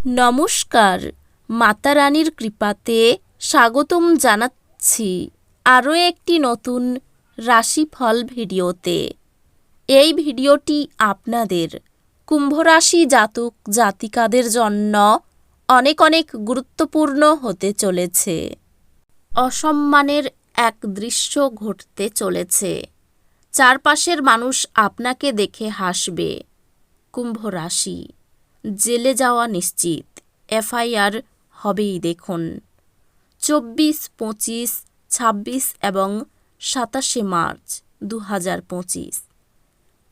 নমস্কার, মাতা রানীর কৃপাতে স্বাগতম জানাচ্ছি আরও একটি নতুন রাশিফল ভিডিওতে। এই ভিডিওটি আপনাদের কুম্ভ রাশি জাতক জাতিকাদের জন্য অনেক অনেক গুরুত্বপূর্ণ হতে চলেছে। অসম্মানের এক দৃশ্য ঘটতে চলেছে। চারপাশের মানুষ আপনাকে দেখে হাসবে। কুম্ভ রাশি, জেলে যাওয়া নিশ্চিত, এফআইআর হবেই দেখুন। 24, 25, 26 এবং 27 মার্চ 2025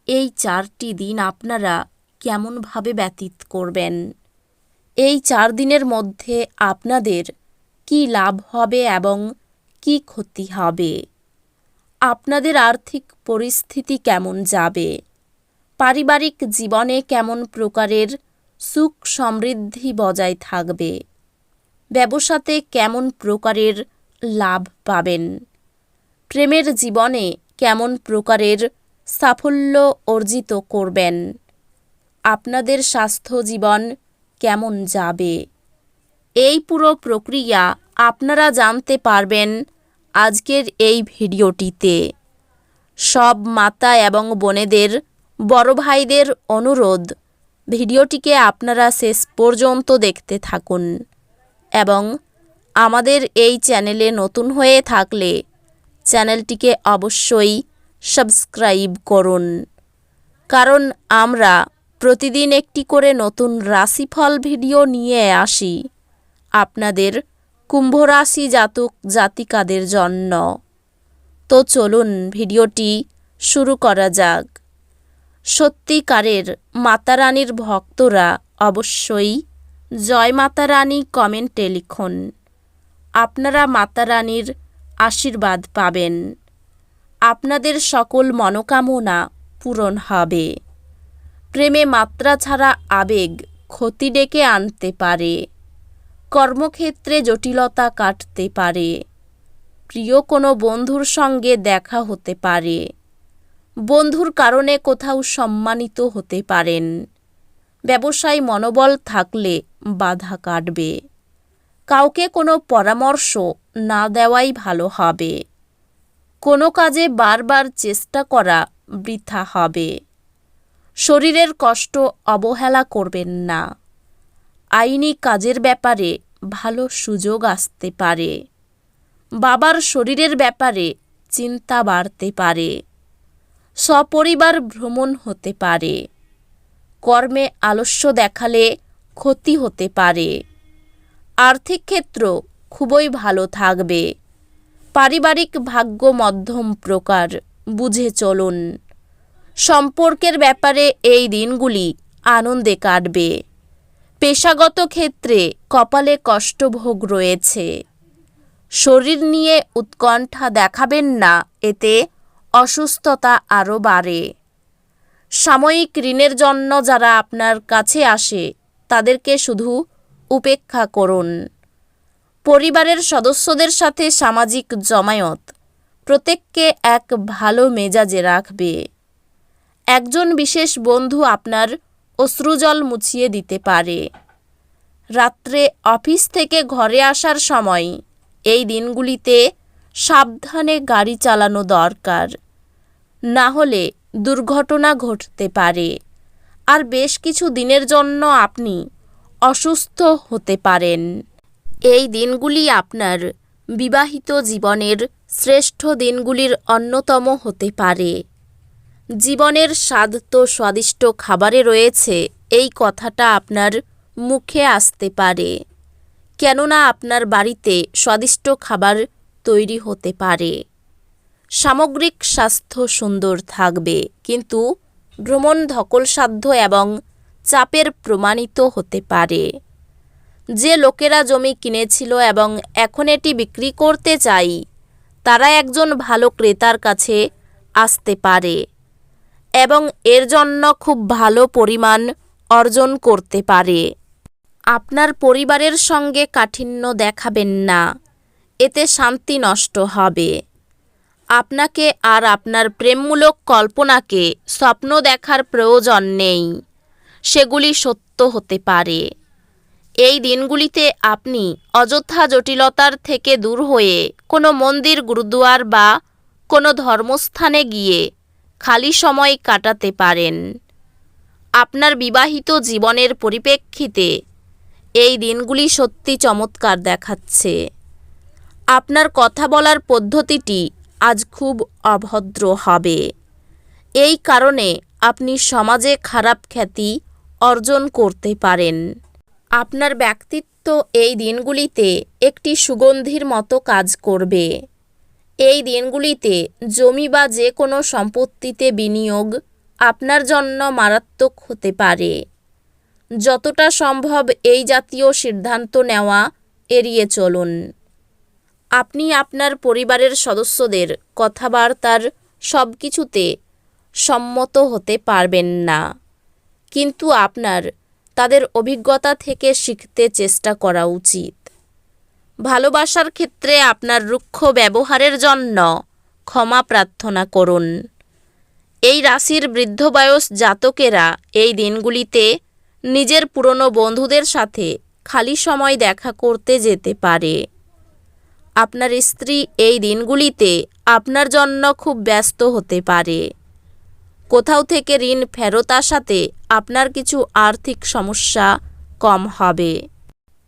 এই 4টি দিন আপনারা কেমনভাবে ব্যতীত করবেন? এই 4 দিনের মধ্যে আপনাদের কি লাভ হবে এবং কি ক্ষতি হবে? আপনাদের আর্থিক পরিস্থিতি কেমন যাবে? পারিবারিক জীবনে কেমন প্রকারের সুখ সমৃদ্ধি বজায় থাকবে? ব্যবসাতে কেমন প্রকারের লাভ পাবেন? প্রেমের জীবনে কেমন প্রকারের সাফল্য অর্জিত করবেন? আপনাদের স্বাস্থ্য জীবন কেমন যাবে? এই পুরো প্রক্রিয়া আপনারা জানতে পারবেন আজকের এই ভিডিওটিতে। সব মাতা এবং বোনেদের, বড় ভাইদের অনুরোধ, ভিডিওটিকে আপনারা শেষ পর্যন্ত দেখতে থাকুন এবং আমাদের এই চ্যানেলে নতুন হয়ে থাকলে চ্যানেলটিকে অবশ্যই সাবস্ক্রাইব করুন, কারণ আমরা প্রতিদিন একটি করে নতুন রাশিফল ভিডিও নিয়ে আসি আপনাদের কুম্ভ রাশি জাতক জাতিকাদের জন্য। তো চলুন ভিডিওটি শুরু করা যাক। সত্যিকারের মাতা রানীর ভক্তরা অবশ্যই জয় মাতা রানী কমেন্টে লিখুন। আপনারা মাতা রানীর আশীর্বাদ পাবেন। আপনাদের সকল মনোকামনা পূরণ হবে। প্রেমে মাত্রা ছাড়া আবেগ ক্ষতি ডেকে আনতে পারে। কর্মক্ষেত্রে জটিলতা কাটতে পারে। প্রিয় কোনো বন্ধুর সঙ্গে দেখা হতে পারে। বন্ধুর কারণে কোথাও সম্মানিত হতে পারেন। ব্যবসায় মনোবল থাকলে বাধা কাটবে। কাউকে কোনো পরামর্শ না দেওয়াই ভালো হবে। কোনো কাজে বারবার চেষ্টা করা বৃথা হবে। শরীরের কষ্ট অবহেলা করবেন না। আইনি কাজের ব্যাপারে ভালো সুযোগ আসতে পারে। বাবার শরীরের ব্যাপারে চিন্তা বাড়তে পারে। সপরিবার ভ্রমণ হতে পারে। কর্মে আলস্য দেখালে ক্ষতি হতে পারে। আর্থিক ক্ষেত্র খুবই ভালো থাকবে। পারিবারিক ভাগ্য মধ্যম প্রকার, বুঝে চলুন। সম্পর্কের ব্যাপারে এই দিনগুলি আনন্দে কাটবে। পেশাগত ক্ষেত্রে কপালে কষ্টভোগ রয়েছে। শরীর নিয়ে উৎকণ্ঠা দেখাবেন না, এতে অসুস্থতা আরও বাড়ে। সাময়িক ঋণের জন্য যারা আপনার কাছে আসে তাদেরকে শুধু উপেক্ষা করুন। পরিবারের সদস্যদের সাথে সামাজিক জমায়েত প্রত্যেককে এক ভালো মেজাজে রাখবে। একজন বিশেষ বন্ধু আপনার অশ্রুজল মুছিয়ে দিতে পারে। রাত্রে অফিস থেকে ঘরে আসার সময় এই দিনগুলিতে সাবধানে গাড়ি চালানো দরকার, না হলে দুর্ঘটনা ঘটতে পারে। আর বেশ কিছু দিনের জন্য আপনি অসুস্থ হতে পারেন। এই দিনগুলি আপনার বিবাহিত জীবনের শ্রেষ্ঠ দিনগুলির অন্যতম হতে পারে। জীবনের স্বাদ তো স্বাদিষ্ট খাবারে রয়েছে, এই কথাটা আপনার মুখে আসতে পারে, কেননা আপনার বাড়িতে স্বাদিষ্ট খাবার তৈরি হতে পারে। সামগ্রিক স্বাস্থ্য সুন্দর থাকবে, কিন্তু ভ্রমণ ধকলসাধ্য এবং চাপের প্রমাণিত হতে পারে। যে লোকেরা জমি কিনেছিল এবং এখন এটি বিক্রি করতে চাই, তারা একজন ভালো ক্রেতার কাছে আসতে পারে এবং এর জন্য খুব ভালো পরিমাণ অর্জন করতে পারে। আপনার পরিবারের সঙ্গে কাঠিন্য দেখাবেন না, এতে শান্তি নষ্ট হবে। আপনাকে আর আপনার প্রেমমূলক কল্পনাকে স্বপ্ন দেখার প্রয়োজন নেই, সেগুলি সত্য হতে পারে। এই দিনগুলিতে আপনি অযথা জটিলতার থেকে দূর হয়ে কোনো মন্দির, গুরুদুয়ার বা কোনো ধর্মস্থানে গিয়ে খালি সময় কাটাতে পারেন। আপনার বিবাহিত জীবনের পরিপ্রেক্ষিতে এই দিনগুলি সত্যি চমৎকার দেখাচ্ছে। আপনার কথা বলার পদ্ধতিটি আজ খুব অভদ্র হবে। এই কারণে আপনি সমাজে খারাপ খ্যাতি অর্জন করতে পারেন। আপনার ব্যক্তিত্ব এই দিনগুলিতে একটি সুগন্ধির মতো কাজ করবে। এই দিনগুলিতে জমি বা যে কোনো সম্পত্তিতে বিনিয়োগ আপনার জন্য মারাত্মক হতে পারে। যতটা সম্ভব এই জাতীয় সিদ্ধান্ত নেওয়া এড়িয়ে চলুন। আপনি আপনার পরিবারের সদস্যদের কথাবার্তার সব কিছুতে সম্মত হতে পারবেন না, কিন্তু আপনার তাদের অভিজ্ঞতা থেকে শিখতে চেষ্টা করা উচিত। ভালোবাসার ক্ষেত্রে আপনার রুক্ষ ব্যবহারের জন্য ক্ষমা প্রার্থনা করুন। এই রাশির বৃদ্ধ বয়স জাতকেরা এই দিনগুলিতে নিজের পুরনো বন্ধুদের সাথে খালি সময় দেখা করতে যেতে পারে। আপনার স্ত্রী এই দিনগুলিতে আপনার জন্য খুব ব্যস্ত হতে পারে। কোথাও থেকে ঋণ ফেরত আসাতে আপনার কিছু আর্থিক সমস্যা কম হবে।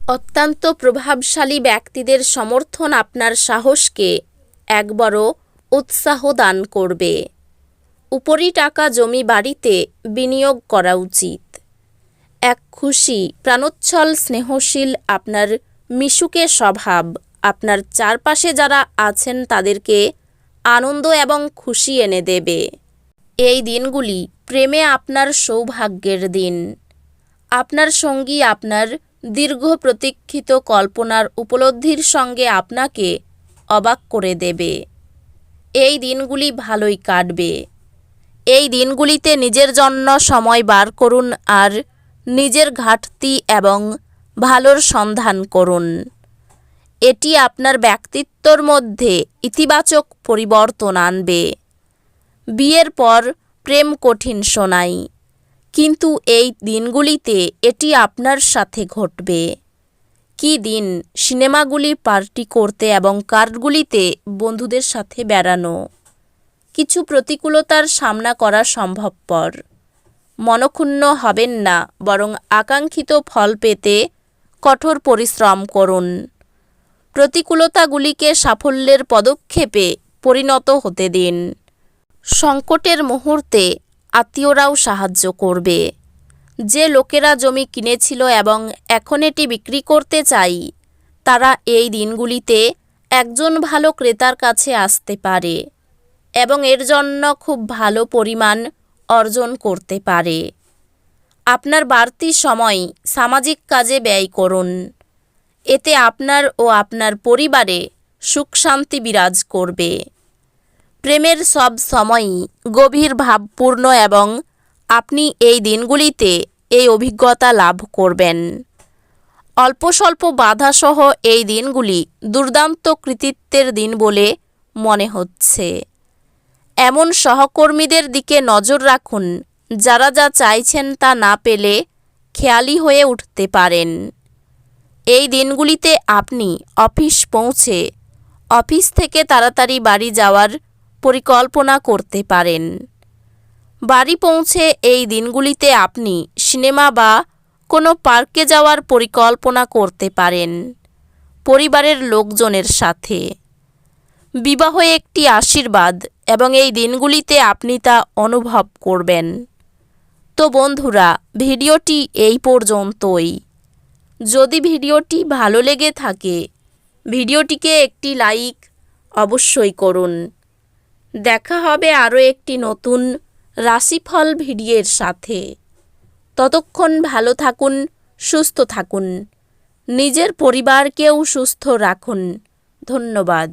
অত্যন্ত প্রভাবশালী ব্যক্তিদের সমর্থন আপনার সাহসকে এক বড় উৎসাহ দান করবে। উপরি টাকা, জমি, বাড়িতে বিনিয়োগ করা উচিত। এক খুশি, প্রাণোচ্ছল, স্নেহশীল আপনার মিশুকে স্বভাব আপনার চারপাশে যারা আছেন তাদেরকে আনন্দ এবং খুশি এনে দেবে। এই দিনগুলি প্রেমে আপনার সৌভাগ্যের দিন। আপনার সঙ্গী আপনার দীর্ঘ প্রতীক্ষিত কল্পনার উপলব্ধির সঙ্গে আপনাকে অবাক করে দেবে। এই দিনগুলি ভালোই কাটবে। এই দিনগুলিতে নিজের জন্য সময় বার করুন আর নিজের ঘাটতি এবং ভালোর সন্ধান করুন। এটি আপনার ব্যক্তিত্বর মধ্যে ইতিবাচক পরিবর্তন আনবে। বিয়ের পর প্রেম কঠিন শোনায়, কিন্তু এই দিনগুলিতে এটি আপনার সাথে ঘটবে। কি দিন সিনেমাগুলি, পার্টি করতে এবং কার্ডগুলিতে বন্ধুদের সাথে বেড়ানো। কিছু প্রতিকূলতার সামনা করা সম্ভবপর। মনক্ষুণ্ণ হবেন না, বরং আকাঙ্ক্ষিত ফল পেতে কঠোর পরিশ্রম করুন। প্রতিকূলতাগুলিকে সাফল্যের পদক্ষেপে পরিণত হতে দিন। সংকটের মুহূর্তে আত্মীয়রাও সাহায্য করবে। যে লোকেরা জমি কিনেছিল এবং এখন এটি বিক্রি করতে চাই, তারা এই দিনগুলিতে একজন ভালো ক্রেতার কাছে আসতে পারে এবং এর জন্য খুব ভালো পরিমাণ অর্জন করতে পারে। আপনার বাড়তি সময় সামাজিক কাজে ব্যয় করুন। এতে আপনার ও আপনার পরিবারে সুখ শান্তি বিরাজ করবে। প্রেমের সব সময়ই গভীর ভাবপূর্ণ এবং আপনি এই দিনগুলিতে এই অভিজ্ঞতা লাভ করবেন। অল্প স্বল্প বাধাসহ এই দিনগুলি দুর্দান্ত কৃতিত্বের দিন বলে মনে হচ্ছে। এমন সহকর্মীদের দিকে নজর রাখুন যারা যা চাইছেন তা না পেলে খেয়ালি হয়ে উঠতে পারেন। এই দিনগুলিতে আপনি অফিস পৌঁছে অফিস থেকে তাড়াতাড়ি বাড়ি যাওয়ার পরিকল্পনা করতে পারেন। বাড়ি পৌঁছে এই দিনগুলিতে আপনি সিনেমা বা কোনো পার্কে যাওয়ার পরিকল্পনা করতে পারেন পরিবারের লোকজনের সাথে। বিবাহ একটি আশীর্বাদ এবং এই দিনগুলিতে আপনি তা অনুভব করবেন। তো বন্ধুরা, ভিডিওটি এই পর্যন্তই। যদি ভিডিওটি ভালো লেগে থাকে, ভিডিওটিকে একটি লাইক অবশ্যই করুন। দেখা হবে আরও একটি নতুন রাশিফল ভিডিওর সাথে। ততক্ষণ ভালো থাকুন, সুস্থ থাকুন, নিজের পরিবারকেও সুস্থ রাখুন। ধন্যবাদ।